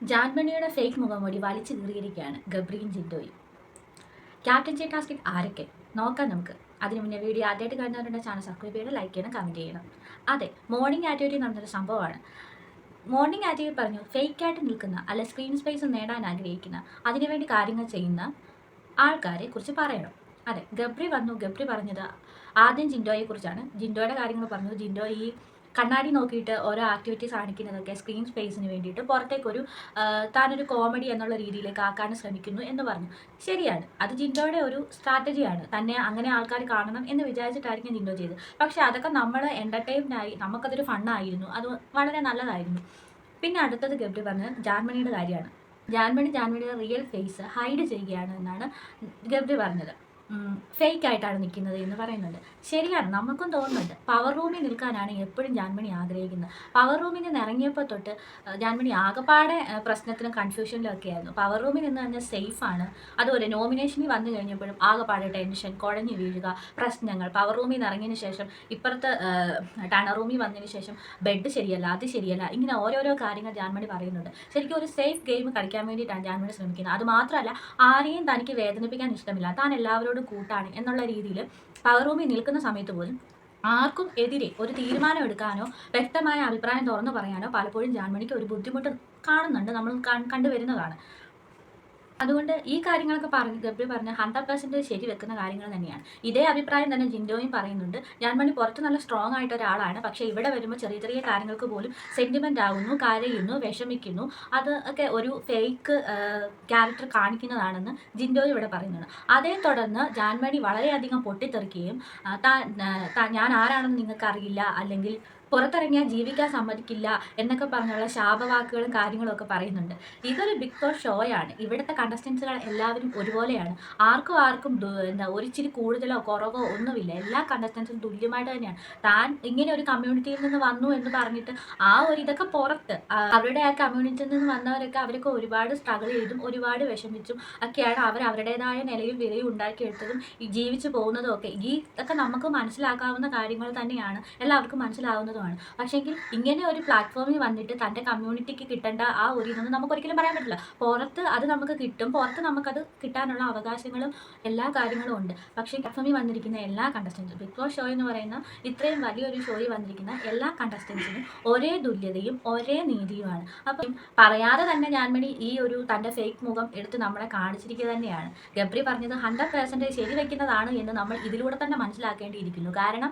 ജാൻമണിയുടെ fake മുഖംമൂടി വലിച്ചു കീറിയിരിക്കുകയാണ് ഗബ്രിയും ജിൻഡോയും. Captaincy ടാസ്കിൽ ആരൊക്കെ നോക്കാം നമുക്ക്. അതിന് മുന്നേ വീഡിയോ ആദ്യമായിട്ട് കാണുന്നവരുടെ ചാനൽ സബ്സ്ക്രൈബ് ചെയ്യണം, ലൈക്ക് ചെയ്യണം, കമൻറ്റ് ചെയ്യണം. അതെ, മോർണിംഗ് ആക്ടിവിറ്റി നടന്നൊരു സംഭവമാണ്. മോർണിംഗ് ആക്ടിവിറ്റി പറഞ്ഞു ഫേക്കായിട്ട് നിൽക്കുന്ന അല്ല സ്ക്രീൻ സ്പേസ് നേടാൻ ആഗ്രഹിക്കുന്ന അതിനുവേണ്ടി കാര്യങ്ങൾ ചെയ്യുന്ന ആൾക്കാരെ കുറിച്ച് പറയണം. അതെ, ഗബ്രി വന്നു. ഗബ്രി പറഞ്ഞത് ആദ്യം ജിൻഡോയെ കുറിച്ചാണ്. ജിൻഡോയുടെ കാര്യങ്ങൾ പറഞ്ഞു. ജിൻഡോ ഈ കണ്ണാടി നോക്കിയിട്ട് ഓരോ ആക്ടിവിറ്റീസ് കാണിക്കുന്നതൊക്കെ സ്ക്രീൻ സ്പേസിന് വേണ്ടിയിട്ട് പുറത്തേക്കൊരു താനൊരു കോമഡി എന്നുള്ള രീതിയിലേക്ക് ആക്കാൻ ശ്രമിക്കുന്നു എന്ന് പറഞ്ഞു. ശരിയാണ്, അത് ജിൻഡോയുടെ ഒരു സ്ട്രാറ്റജിയാണ്. തന്നെ അങ്ങനെ ആൾക്കാർ കാണണം എന്ന് വിചാരിച്ചിട്ടായിരിക്കും ജിൻഡോ ചെയ്തത്. പക്ഷേ അതൊക്കെ നമ്മൾ എൻ്റർടൈൻമെൻ്റായി, നമുക്കതൊരു ഫണ്ണായിരുന്നു, അത് വളരെ നല്ലതായിരുന്നു. പിന്നെ അടുത്തത് ഗബ്രി പറഞ്ഞത് ജാൻമണിയുടെ കാര്യമാണ്. ജാൻമണിയുടെ റിയൽ ഫേസ് ഹൈഡ് ചെയ്യുകയാണ് എന്നാണ് ഗബ്രി പറഞ്ഞത്. ഫേക്ക് ആയിട്ടാണ് നിൽക്കുന്നത് എന്ന് പറയുന്നുണ്ട്. ശരിയാണ്, നമുക്കും തോന്നുന്നുണ്ട്. പവർ റൂമിൽ നിൽക്കാനാണ് എപ്പോഴും ജാൻമണി ആഗ്രഹിക്കുന്നത്. പവർ റൂമിൽ നിന്ന് ഇറങ്ങിയപ്പോൾ തൊട്ട് ജാൻമണി ആകെപ്പാടെ പ്രശ്നത്തിനും കൺഫ്യൂഷനിലൊക്കെ ആയിരുന്നു. പവർ റൂമിൽ നിന്ന് തന്നെ സേഫാണ്. അതുപോലെ നോമിനേഷനിൽ വന്നു കഴിഞ്ഞപ്പോഴും ആകെപ്പാടെ ടെൻഷൻ, കുഴഞ്ഞു വീഴുക, പ്രശ്നങ്ങൾ. പവർ റൂമിൽ നിന്ന് ഇറങ്ങിയതിന് ശേഷം ഇപ്പുറത്തെ ടണർ റൂമിൽ വന്നതിന് ശേഷം ബെഡ് ശരിയല്ല, അത് ശരിയല്ല, ഇങ്ങനെ ഓരോരോ കാര്യങ്ങൾ ജാൻമണി പറയുന്നുണ്ട്. ശരിക്കും ഒരു സേഫ് ഗെയിം കളിക്കാൻ വേണ്ടിയിട്ടാണ് ജാൻമണി ശ്രമിക്കുന്നത്. അത് മാത്രമല്ല, ആരെയും തനിക്ക് വേദനിപ്പിക്കാൻ ഇഷ്ടമില്ല, താൻ എല്ലാവരോടും കൂട്ടാണ് എന്നുള്ള രീതിയിൽ പവർ റൂമിൽ നിൽക്കുന്ന സമയത്ത് പോലും ആർക്കും എതിരെ ഒരു തീരുമാനം എടുക്കാനോ വ്യക്തമായ അഭിപ്രായം തുറന്നു പറയാനോ പലപ്പോഴും ജാൻമണിക്ക് ഒരു ബുദ്ധിമുട്ട് കാണുന്നുണ്ട്, നമ്മൾ കണ്ടുവരുന്നതാണ്. അതുകൊണ്ട് ഈ കാര്യങ്ങളൊക്കെ ഗബ്രി പറഞ്ഞ 100% ശരി വെക്കുന്ന കാര്യങ്ങൾ തന്നെയാണ്. ഇതേ അഭിപ്രായം തന്നെ ജിൻഡോയും പറയുന്നുണ്ട്. ജാൻമണി പുറത്ത് നല്ല സ്ട്രോങ് ആയിട്ട് ഒരാളാണ്, പക്ഷേ ഇവിടെ വരുമ്പോൾ ചെറിയ ചെറിയ കാര്യങ്ങൾക്ക് പോലും സെൻറ്റിമെൻ്റ് ആകുന്നു, കരയുന്നു, വിഷമിക്കുന്നു. അത് ഒക്കെ ഒരു ഫേക്ക് ക്യാരക്ടർ കാണിക്കുന്നതാണെന്ന് ജിൻഡോയും ഇവിടെ പറയുന്നുണ്ട്. അതേ തുടർന്ന് ജാൻമണി വളരെയധികം പൊട്ടിത്തെറിക്കുകയും ഞാൻ ആരാണെന്ന് നിങ്ങൾക്കറിയില്ല, അല്ലെങ്കിൽ പുറത്തിറങ്ങിയാൽ ജീവിക്കാൻ സമ്മതിക്കില്ല എന്നൊക്കെ പറഞ്ഞുള്ള ശാപവാക്കുകളും കാര്യങ്ങളും ഒക്കെ പറയുന്നുണ്ട്. ഇതൊരു ബിഗ് ബോസ് ഷോയാണ്. ഇവിടുത്തെ കണ്ടസ്റ്റൻസുകൾ എല്ലാവരും ഒരുപോലെയാണ്. ആർക്കും ഒരിച്ചിരി കൂടുതലോ കുറവോ ഒന്നുമില്ല. എല്ലാ കണ്ടസ്റ്റൻസും തുല്യമായിട്ട് തന്നെയാണ്. താൻ ഇങ്ങനെ ഒരു കമ്മ്യൂണിറ്റിയിൽ നിന്ന് വന്നു എന്ന് പറഞ്ഞിട്ട് ഇതൊക്കെ പുറത്ത് അവരുടെ ആ കമ്മ്യൂണിറ്റിയിൽ നിന്ന് വന്നവരൊക്കെ അവരൊക്കെ ഒരുപാട് സ്ട്രഗിൾ ചെയ്തും ഒരുപാട് വിഷമിച്ചും ഒക്കെയാണ് അവരുടേതായ നിലയും വിലയും ഉണ്ടാക്കിയെടുത്തതും ഈ ജീവിച്ചു പോകുന്നതും ഒക്കെ. ഇതൊക്കെ നമുക്ക് മനസ്സിലാക്കാവുന്ന കാര്യങ്ങൾ തന്നെയാണ്, എല്ലാവർക്കും മനസ്സിലാവുന്നതും. പക്ഷേങ്കിൽ ഇങ്ങനെ ഒരു പ്ലാറ്റ്ഫോമിൽ വന്നിട്ട് തൻ്റെ കമ്മ്യൂണിറ്റിക്ക് കിട്ടേണ്ട ഇതൊന്നും നമുക്ക് ഒരിക്കലും പറയാൻ പറ്റില്ല. പുറത്ത് അത് നമുക്ക് കിട്ടും, പുറത്ത് നമുക്കത് കിട്ടാനുള്ള അവകാശങ്ങളും എല്ലാ കാര്യങ്ങളും ഉണ്ട്. പക്ഷേ പ്ലാറ്റ്ഫോമിൽ വന്നിരിക്കുന്ന എല്ലാ കണ്ടസ്റ്റൻസും, ബിഗ് ബോസ് ഷോ എന്ന് പറയുന്ന ഇത്രയും വലിയൊരു ഷോയിൽ വന്നിരിക്കുന്ന എല്ലാ കണ്ടസ്റ്റൻസിനും ഒരേ തുല്യതയും ഒരേ നീതിയുമാണ്. അപ്പം പറയാതെ തന്നെ ജാൻമണി ഈ ഒരു തൻ്റെ ഫേക്ക് മുഖം എടുത്ത് നമ്മളെ കാണിച്ചിരിക്കുക തന്നെയാണ്. ഗബ്രി പറഞ്ഞത് 100% ശരിവെക്കുന്നതാണ് എന്ന് നമ്മൾ ഇതിലൂടെ തന്നെ മനസ്സിലാക്കേണ്ടിയിരിക്കുന്നു. കാരണം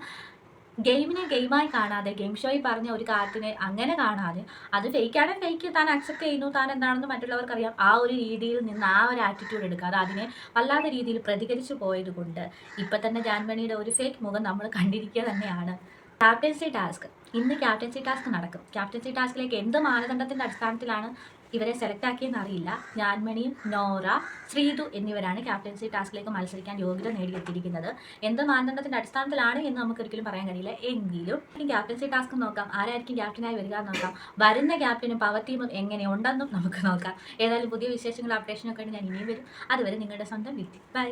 ഗെയിമിനെ ഗെയിമായി കാണാതെ, ഗെയിം ഷോയിൽ പറഞ്ഞ ഒരു കാര്യത്തിനെ അങ്ങനെ കാണാതെ, അത് ഫേക്കാണ്, ഫേക്ക് താൻ അക്സെപ്റ്റ് ചെയ്യുന്നു, താൻ എന്താണെന്ന് മറ്റുള്ളവർക്കറിയാം, ആ ഒരു രീതിയിൽ നിന്ന് ആ ഒരു ആറ്റിറ്റ്യൂഡ് എടുക്കാതെ അതിനെ വല്ലാത്ത രീതിയിൽ പ്രതികരിച്ചു പോയത് കൊണ്ട് ഇപ്പം തന്നെ ജാൻമണിയുടെ ഒരു ഫേക്ക് മുഖം നമ്മൾ കണ്ടിരിക്കുക തന്നെയാണ്. ക്യാപ്റ്റൻസി ടാസ്ക് ഇന്ന് ക്യാപ്റ്റൻസി ടാസ്ക് നടക്കും. ക്യാപ്റ്റൻസി ടാസ്കിലേക്ക് എന്ത് മാനദണ്ഡത്തിൻ്റെ അടിസ്ഥാനത്തിലാണ് ഇവരെ സെലക്ട് ആക്കിയെന്ന് അറിയില്ല. ജാൻമണിയും നോറ, ശ്രീതു എന്നിവരാണ് ക്യാപ്റ്റൻസി ടാസ്കിലേക്ക് മത്സരിക്കാൻ യോഗ്യത നേടിയെത്തിയിരിക്കുന്നത്. എന്ത് മാനദണ്ഡത്തിൻ്റെ അടിസ്ഥാനത്തിലാണ് എന്ന് നമുക്ക് ഒരിക്കലും പറയാൻ കഴിയില്ല. എങ്കിലും ക്യാപ്റ്റൻസി ടാസ്ക് നോക്കാം, ആരായിരിക്കും ക്യാപ്റ്റനായി വരിക എന്ന് നോക്കാം, വരുന്ന ക്യാപ്റ്റനും പവർ ടീമും എങ്ങനെയുണ്ടെന്നും നമുക്ക് നോക്കാം. ഏതായാലും പുതിയ വിശേഷങ്ങൾ അപ്ഡേഷനൊക്കെ ആയിട്ട് ഞാൻ ഇനിയും വരും. അതുവരെ നിങ്ങളുടെ സ്വന്തം വ്യക്തി. ബൈ.